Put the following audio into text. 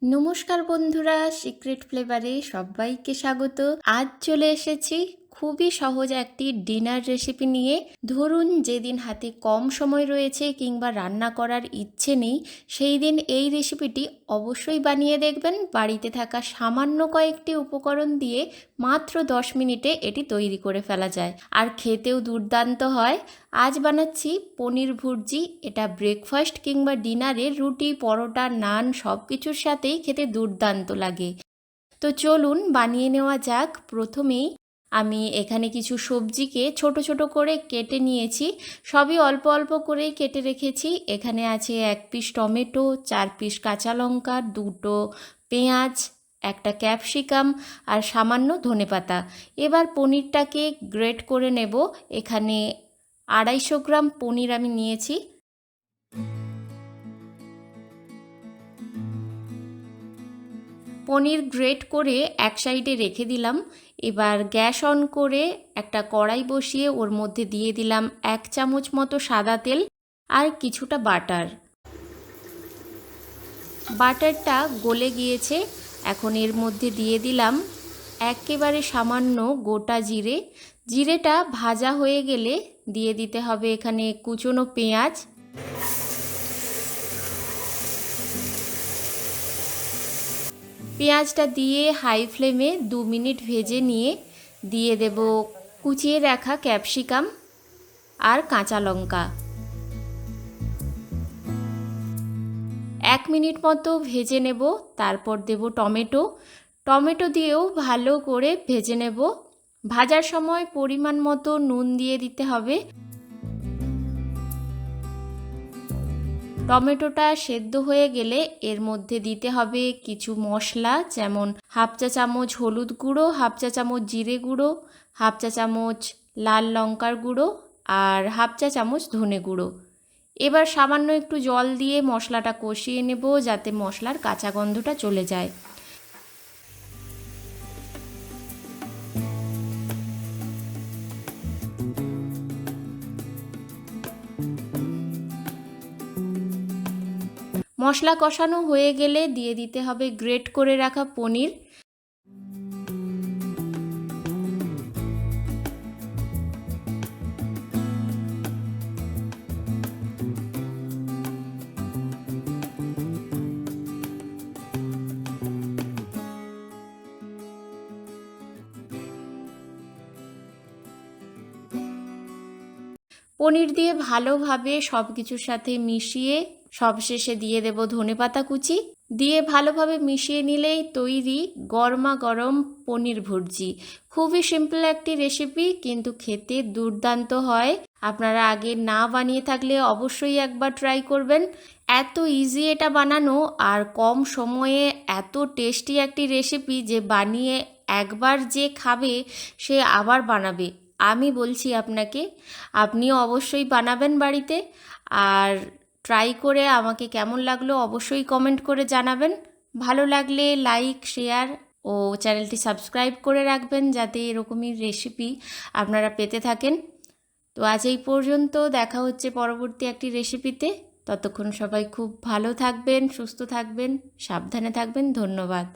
নমস্কার বন্ধুরা, সিক্রেট ফ্লেভারে সবাইকে স্বাগত। আজ চলে এসেছি খুবই সহজ একটি ডিনার রেসিপি নিয়ে। ধরুন যেদিন হাতে কম সময় রয়েছে কিংবা রান্না করার ইচ্ছে নেই, সেই দিন এই রেসিপিটি অবশ্যই বানিয়ে দেখবেন। বাড়িতে থাকা সামান্য কয়েকটি উপকরণ দিয়ে মাত্র 10 মিনিটে এটি তৈরি করে ফেলা যায়, আর খেতেও দুর্দান্ত হয়। আজ বানাচ্ছি পনির ভুর্জি। এটা ব্রেকফাস্ট কিংবা ডিনারে রুটি, পরোটা, নান সব কিছুর সাথেই খেতে দুর্দান্ত লাগে। তো চলুন বানিয়ে নেওয়া যাক। প্রথমেই আমি এখানে কিছু সবজিকে ছোট ছোট করে কেটে নিয়েছি। সবই অল্প অল্প করেই কেটে রেখেছি। এখানে আছে 1 পিস টমেটো, 4 পিস কাঁচা লঙ্কা, 2টো পেঁয়াজ, একটা ক্যাপসিকাম আর সামান্য ধনেপাতা। এবার পনিরটাকে গ্রেট করে নেব। এখানে 250 গ্রাম পনির আমি নিয়েছি। পনির গ্রেট করে এক সাইডে রেখে দিলাম। এবার গ্যাস অন করে একটা কড়াই বসিয়ে ওর মধ্যে দিয়ে দিলাম 1 চামচ মতো সাদা তেল আর কিছুটা বাটার। বাটারটা গলে গিয়েছে। এখন এর মধ্যে দিয়ে দিলাম একেবারে সামান্য গোটা জিরে। জিরেটা ভাজা হয়ে গেলে দিয়ে দিতে হবে এখানে কুচনো পেঁয়াজ। পেঁয়াজটা দিয়ে হাই ফ্লেমে 2 মিনিট ভেজে নিয়ে দিয়ে দেব কুচিয়ে রাখা ক্যাপসিকাম আর কাঁচা লঙ্কা। 1 মিনিট মতো ভেজে নেব। তারপর দেব টমেটো। টমেটো দিয়েও ভালো করে ভেজে নেব। ভাজার সময় পরিমাণ মতো নুন দিয়ে দিতে হবে। টমেটোটা সেদ্ধ হয়ে গেলে এর মধ্যে দিতে হবে কিছু মশলা, যেমন 1/2 চা চামচ হলুদ গুঁড়ো, 1/2 চা চামচ জিরে গুঁড়ো, 1/2 চা চামচ লাল লঙ্কার গুঁড়ো আর 1/2 চা চামচ ধনে গুঁড়ো। এবার সামান্য একটু জল দিয়ে মশলাটা কষিয়ে নেব যাতে মশলার কাঁচা গন্ধটা চলে যায়। মশলা কষানো হয়ে গেলে দিয়ে দিতে হবে গ্রেট করে রাখা পনির। পনির দিয়ে ভালোভাবে সব কিছুর সাথে মিশিয়ে সবশেষে দিয়ে দেব ধনেপাতা কুচি। দিয়ে ভালোভাবে মিশিয়ে নিলেই তৈরি গরমা গরম পনির ভুর্জি। খুবই সিম্পল একটি রেসিপি, কিন্তু খেতে দুর্দান্ত হয়। আপনারা আগে না বানিয়ে থাকলে অবশ্যই একবার ট্রাই করবেন। এত ইজি এটা বানানো, আর কম সময়ে এত টেস্টি একটি রেসিপি যে বানিয়ে একবার যে খাবে সে আবার বানাবে। আমি বলছি আপনাকে, আপনিও অবশ্যই বানাবেন বাড়িতে। আর ট্রাই করে আমাকে কেমন লাগলো অবশ্যই কমেন্ট করে জানাবেন। ভালো লাগলে লাইক, শেয়ার ও চ্যানেলটি সাবস্ক্রাইব করে রাখবেন যাতে এরকমই রেসিপি আপনারা পেতে থাকেন। তো আজ এই পর্যন্ত। দেখা হচ্ছে পরবর্তী একটি রেসিপিতে। ততক্ষণ সবাই খুব ভালো থাকবেন, সুস্থ থাকবেন, সাবধানে থাকবেন। ধন্যবাদ।